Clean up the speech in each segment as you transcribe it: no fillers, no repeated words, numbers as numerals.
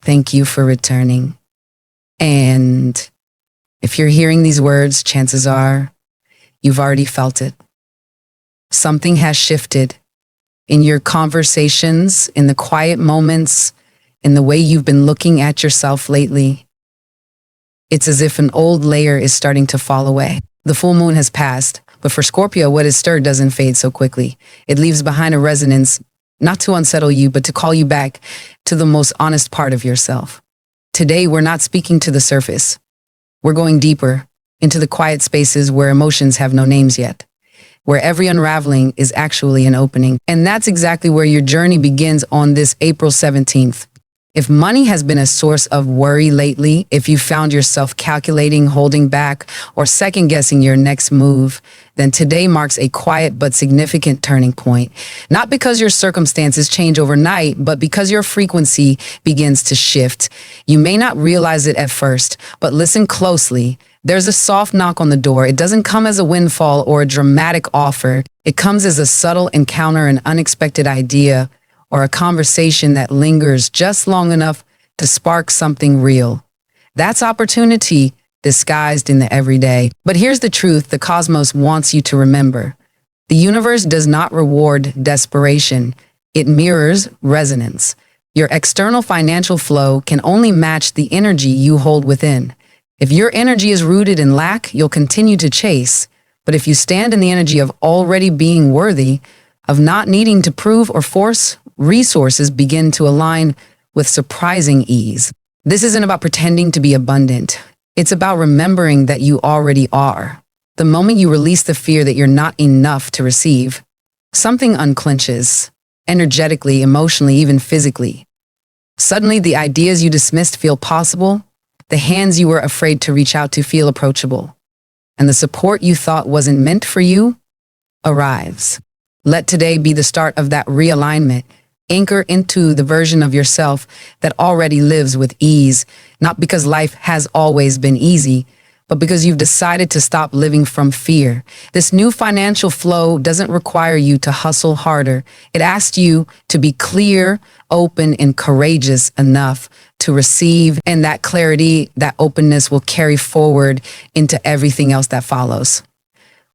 Thank you for returning. And if you're hearing these words, chances are you've already felt it. Something has shifted in your conversations, in the quiet moments, in the way you've been looking at yourself lately. It's as if an old layer is starting to fall away. The full moon has passed, but for Scorpio, what is stirred doesn't fade so quickly. It leaves behind a resonance, not to unsettle you, but to call you back to the most honest part of yourself. Today, we're not speaking to the surface. We're going deeper into the quiet spaces where emotions have no names yet, where every unraveling is actually an opening. And that's exactly where your journey begins on this April 17th. If money has been a source of worry lately, if you found yourself calculating, holding back, or second-guessing your next move, then today marks a quiet but significant turning point. Not because your circumstances change overnight, but because your frequency begins to shift. You may not realize it at first, but listen closely. There's a soft knock on the door. It doesn't come as a windfall or a dramatic offer. It comes as a subtle encounter, an unexpected idea, or a conversation that lingers just long enough to spark something real. That's opportunity disguised in the everyday. But here's the truth the cosmos wants you to remember. The universe does not reward desperation. It mirrors resonance. Your external financial flow can only match the energy you hold within. If your energy is rooted in lack, you'll continue to chase. But if you stand in the energy of already being worthy, of not needing to prove or force, resources begin to align with surprising ease. This isn't about pretending to be abundant. It's about remembering that you already are. The moment you release the fear that you're not enough to receive, something unclenches, energetically, emotionally, even physically. Suddenly, the ideas you dismissed feel possible, the hands you were afraid to reach out to feel approachable, and the support you thought wasn't meant for you arrives. Let today be the start of that realignment. Anchor into the version of yourself that already lives with ease, not because life has always been easy, but because you've decided to stop living from fear. This new financial flow doesn't require you to hustle harder. It asks you to be clear, open, and courageous enough to receive, and that clarity, that openness will carry forward into everything else that follows.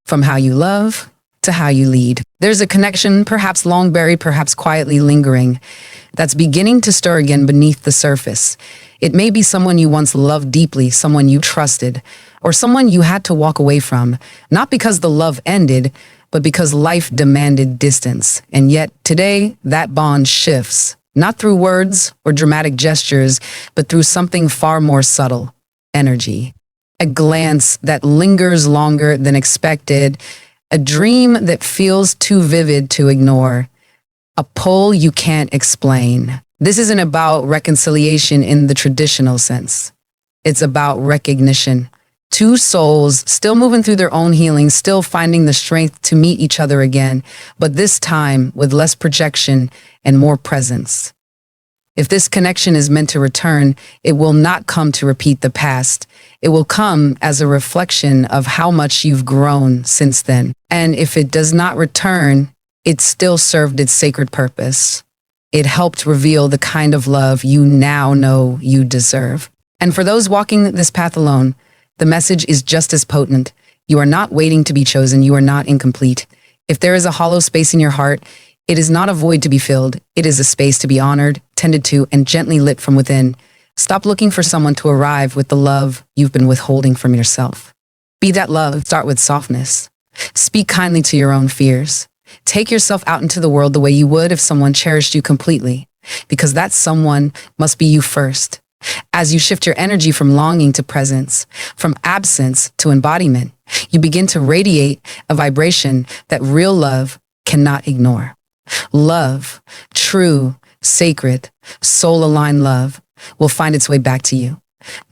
From how you love to how you lead. There's a connection, perhaps long buried, perhaps quietly lingering, that's beginning to stir again beneath the surface. It may be someone you once loved deeply, someone you trusted, or someone you had to walk away from, not because the love ended, but because life demanded distance. And yet today, that bond shifts, not through words or dramatic gestures, but through something far more subtle: energy. A glance that lingers longer than expected, a dream that feels too vivid to ignore, a pull you can't explain. This isn't about reconciliation in the traditional sense. It's about recognition. Two souls still moving through their own healing, still finding the strength to meet each other again, but this time with less projection and more presence. If this connection is meant to return, it will not come to repeat the past. It will come as a reflection of how much you've grown since then. And if it does not return, it still served its sacred purpose. It helped reveal the kind of love you now know you deserve. And for those walking this path alone, the message is just as potent. You are not waiting to be chosen. You are not incomplete. If there is a hollow space in your heart, it is not a void to be filled. It is a space to be honored, tended to, and gently lit from within. Stop looking for someone to arrive with the love you've been withholding from yourself. Be that love. Start with softness. Speak kindly to your own fears. Take yourself out into the world the way you would if someone cherished you completely, because that someone must be you first. As you shift your energy from longing to presence, from absence to embodiment, you begin to radiate a vibration that real love cannot ignore. Love, true, sacred, soul-aligned love, will find its way back to you.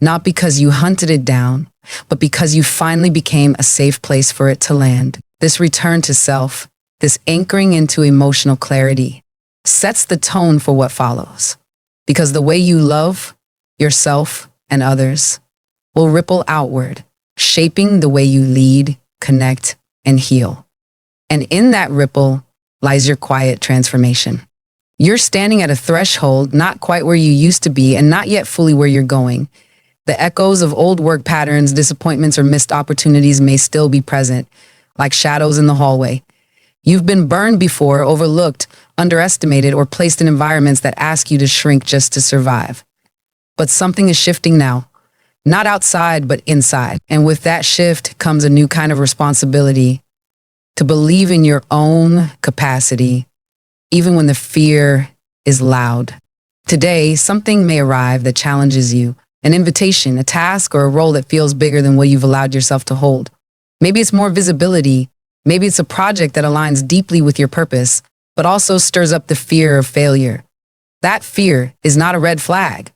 Not because you hunted it down, but because you finally became a safe place for it to land. This return to self, this anchoring into emotional clarity, sets the tone for what follows. Because the way you love yourself and others will ripple outward, shaping the way you lead, connect, and heal. And in that ripple lies your quiet transformation. You're standing at a threshold, not quite where you used to be and not yet fully where you're going. The echoes of old work patterns, disappointments, or missed opportunities may still be present, like shadows in the hallway. You've been burned before, overlooked, underestimated, or placed in environments that ask you to shrink just to survive. But something is shifting now. Not outside, but inside. And with that shift comes a new kind of responsibility to believe in your own capacity, even when the fear is loud. Today, something may arrive that challenges you, an invitation, a task, or a role that feels bigger than what you've allowed yourself to hold. Maybe it's more visibility. Maybe it's a project that aligns deeply with your purpose, but also stirs up the fear of failure. That fear is not a red flag.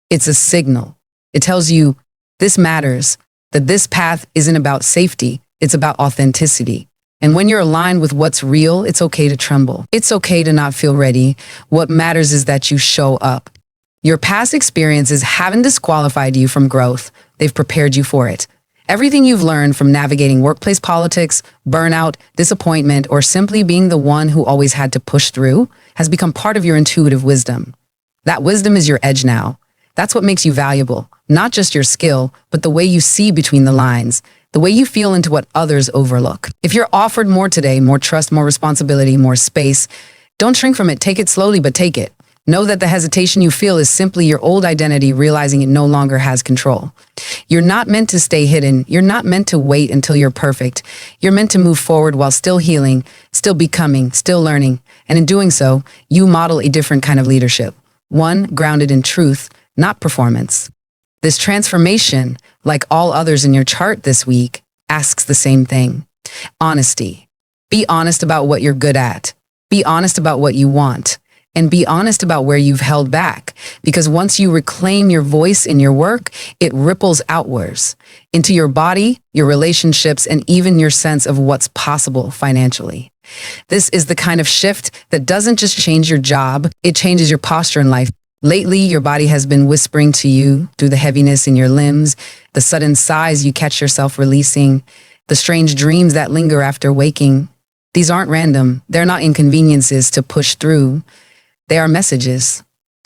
It's a signal. It tells you this matters, that this path isn't about safety, it's about authenticity. And when you're aligned with what's real, it's okay to tremble. It's okay to not feel ready. What matters is that you show up. Your past experiences haven't disqualified you from growth. They've prepared you for it. Everything you've learned from navigating workplace politics, burnout, disappointment, or simply being the one who always had to push through has become part of your intuitive wisdom. That wisdom is your edge now. That's what makes you valuable. Not just your skill, but the way you see between the lines, the way you feel into what others overlook. If you're offered more today, more trust, more responsibility, more space, don't shrink from it. Take it slowly, but take it. Know that the hesitation you feel is simply your old identity realizing it no longer has control. You're not meant to stay hidden. You're not meant to wait until you're perfect. You're meant to move forward while still healing, still becoming, still learning. And in doing so, you model a different kind of leadership. One grounded in truth, not performance. This transformation, like all others in your chart this week, asks the same thing. Honesty. Be honest about what you're good at. Be honest about what you want. And be honest about where you've held back. Because once you reclaim your voice in your work, it ripples outwards into your body, your relationships, and even your sense of what's possible financially. This is the kind of shift that doesn't just change your job, it changes your posture in life. Lately, your body has been whispering to you through the heaviness in your limbs, the sudden sighs you catch yourself releasing, the strange dreams that linger after waking. These aren't random. They're not inconveniences to push through. They are messages,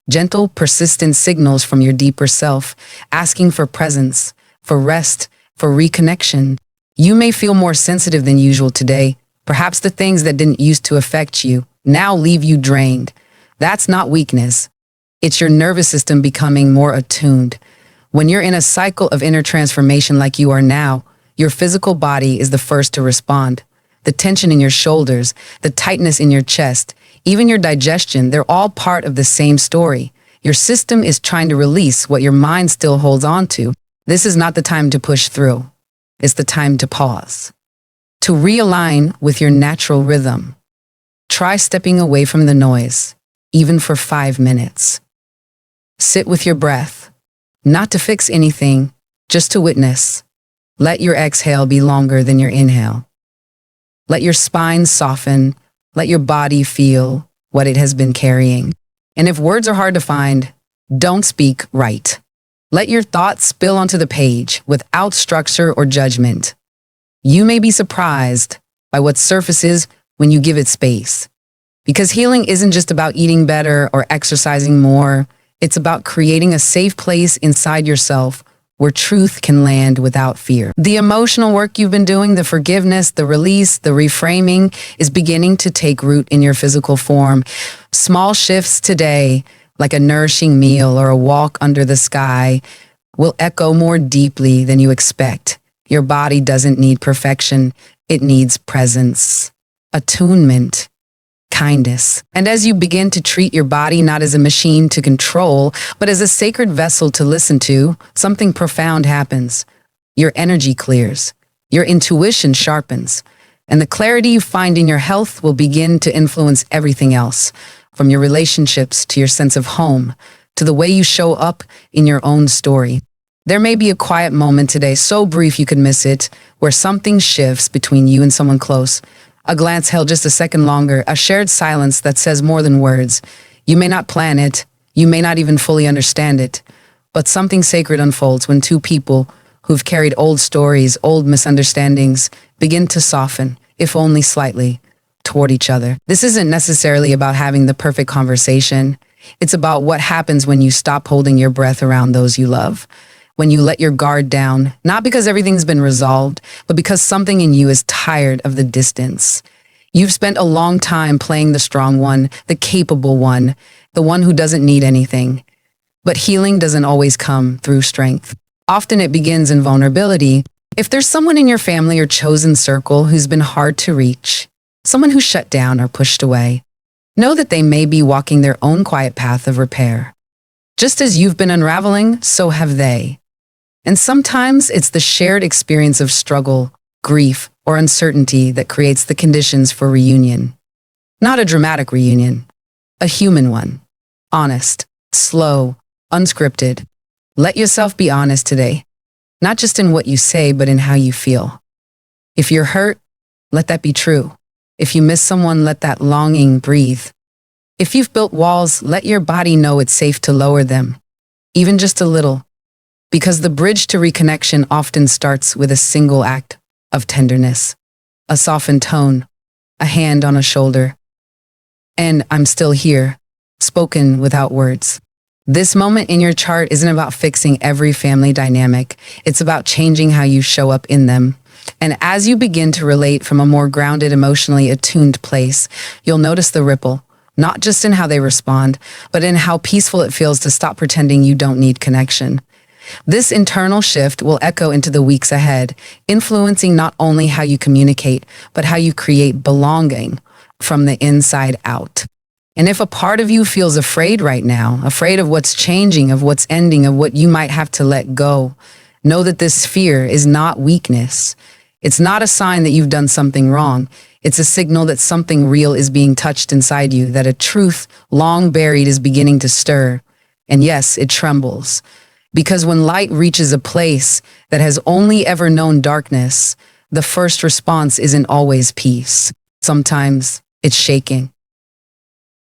gentle, persistent signals from your deeper self, asking for presence, for rest, for reconnection. You may feel more sensitive than usual today. Perhaps the things that didn't used to affect you now leave you drained. That's not weakness. It's your nervous system becoming more attuned. When you're in a cycle of inner transformation like you are now, your physical body is the first to respond. The tension in your shoulders, the tightness in your chest, even your digestion, they're all part of the same story. Your system is trying to release what your mind still holds on to. This is not the time to push through. It's the time to pause. To realign with your natural rhythm. Try stepping away from the noise, even for 5 minutes. Sit with your breath, not to fix anything, just to witness. Let your exhale be longer than your inhale. Let your spine soften. Let your body feel what it has been carrying. And if words are hard to find, don't speak, write. Let your thoughts spill onto the page without structure or judgment. You may be surprised by what surfaces when you give it space. Because healing isn't just about eating better or exercising more. It's about creating a safe place inside yourself where truth can land without fear. The emotional work you've been doing, the forgiveness, the release, the reframing is beginning to take root in your physical form. Small shifts today, like a nourishing meal or a walk under the sky, will echo more deeply than you expect. Your body doesn't need perfection. It needs presence, attunement, kindness. And as you begin to treat your body not as a machine to control, but as a sacred vessel to listen to, something profound happens. Your energy clears, your intuition sharpens, and the clarity you find in your health will begin to influence everything else, from your relationships to your sense of home, to the way you show up in your own story. There may be a quiet moment today, so brief you could miss it, where something shifts between you and someone close. A glance held just a second longer, a shared silence that says more than words. You may not plan it, you may not even fully understand it, but something sacred unfolds when two people who've carried old stories, old misunderstandings, begin to soften, if only slightly. toward each other. This isn't necessarily about having the perfect conversation. It's about what happens when you stop holding your breath around those you love. When you let your guard down, not because everything's been resolved, but because something in you is tired of the distance. You've spent a long time playing the strong one, the capable one, the one who doesn't need anything. But healing doesn't always come through strength. Often it begins in vulnerability. If there's someone in your family or chosen circle who's been hard to reach, someone who's shut down or pushed away, know that they may be walking their own quiet path of repair. Just as you've been unraveling, so have they. And sometimes it's the shared experience of struggle, grief, or uncertainty that creates the conditions for reunion. Not a dramatic reunion, a human one. Honest, slow, unscripted. Let yourself be honest today, not just in what you say, but in how you feel. If you're hurt, let that be true. If you miss someone, let that longing breathe. If you've built walls, let your body know it's safe to lower them, even just a little. Because the bridge to reconnection often starts with a single act of tenderness, a softened tone, a hand on a shoulder, and "I'm still here," spoken without words. This moment in your chart isn't about fixing every family dynamic. It's about changing how you show up in them. And as you begin to relate from a more grounded, emotionally attuned place, you'll notice the ripple, not just in how they respond, but in how peaceful it feels to stop pretending you don't need connection. This internal shift will echo into the weeks ahead, influencing not only how you communicate, but how you create belonging from the inside out. And if a part of you feels afraid right now, afraid of what's changing, of what's ending, of what you might have to let go, know that this fear is not weakness. It's not a sign that you've done something wrong. It's a signal that something real is being touched inside you, that a truth long buried is beginning to stir. And yes, it trembles. Because when light reaches a place that has only ever known darkness, the first response isn't always peace. Sometimes it's shaking.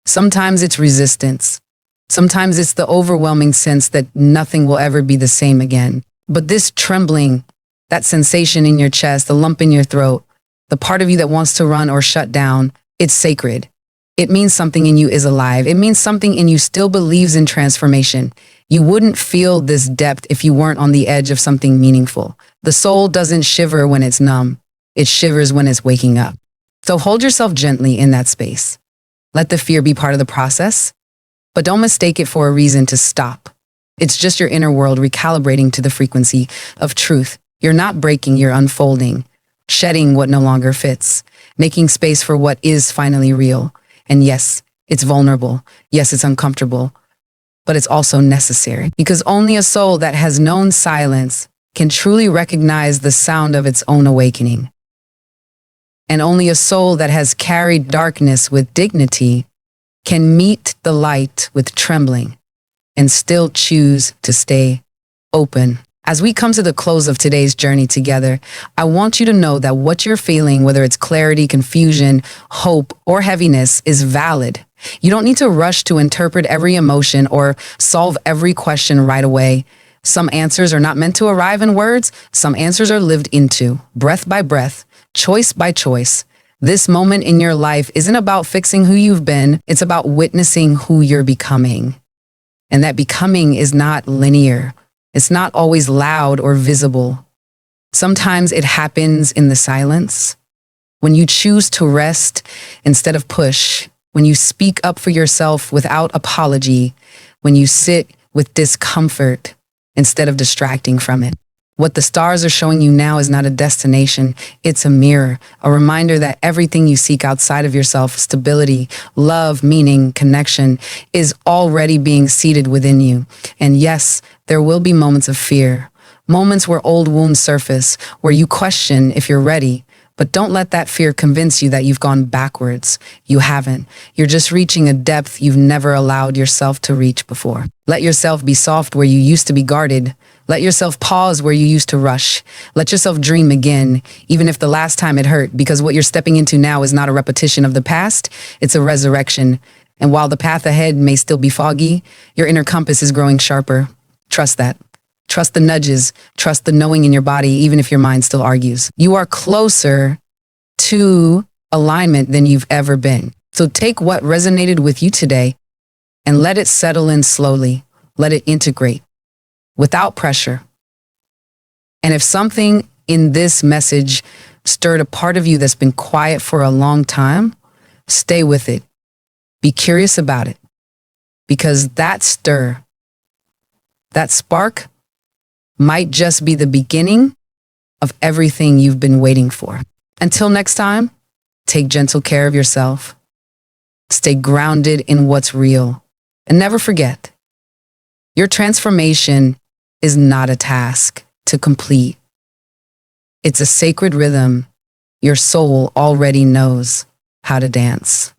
Sometimes it's resistance. Sometimes it's the overwhelming sense that nothing will ever be the same again. But this trembling, that sensation in your chest, the lump in your throat, the part of you that wants to run or shut down, it's sacred. It means something in you is alive. It means something in you still believes in transformation. You wouldn't feel this depth if you weren't on the edge of something meaningful. The soul doesn't shiver when it's numb. It shivers when it's waking up. So hold yourself gently in that space. Let the fear be part of the process, but don't mistake it for a reason to stop. It's just your inner world recalibrating to the frequency of truth. You're not breaking, you're unfolding, shedding what no longer fits, making space for what is finally real. And yes, it's vulnerable. Yes, it's uncomfortable, but it's also necessary, because only a soul that has known silence can truly recognize the sound of its own awakening. And only a soul that has carried darkness with dignity can meet the light with trembling and still choose to stay open. As we come to the close of today's journey together, I want you to know that what you're feeling, whether it's clarity, confusion, hope, or heaviness, is valid. You don't need to rush to interpret every emotion or solve every question right away. Some answers are not meant to arrive in words. Some answers are lived into, breath by breath, choice by choice. This moment in your life isn't about fixing who you've been. It's about witnessing who you're becoming. And that becoming is not linear. It's not always loud or visible. Sometimes it happens in the silence. When you choose to rest instead of push, when you speak up for yourself without apology, when you sit with discomfort instead of distracting from it. What the stars are showing you now is not a destination, it's a mirror, a reminder that everything you seek outside of yourself, stability, love, meaning, connection, is already being seated within you. And yes, there will be moments of fear, moments where old wounds surface, where you question if you're ready. But don't let that fear convince you that you've gone backwards. You haven't. You're just reaching a depth you've never allowed yourself to reach before. Let yourself be soft where you used to be guarded. Let yourself pause where you used to rush. Let yourself dream again, even if the last time it hurt, because what you're stepping into now is not a repetition of the past, it's a resurrection. And while the path ahead may still be foggy, your inner compass is growing sharper. Trust that. Trust the nudges. Trust the knowing in your body, even if your mind still argues. You are closer to alignment than you've ever been. So take what resonated with you today and let it settle in slowly. Let it integrate without pressure. And if something in this message stirred a part of you that's been quiet for a long time, stay with it. Be curious about it. Because that stir, that spark, might just be the beginning of everything you've been waiting for. Until next time, take gentle care of yourself. Stay grounded in what's real. And never forget, your transformation is not a task to complete. It's a sacred rhythm your soul already knows how to dance.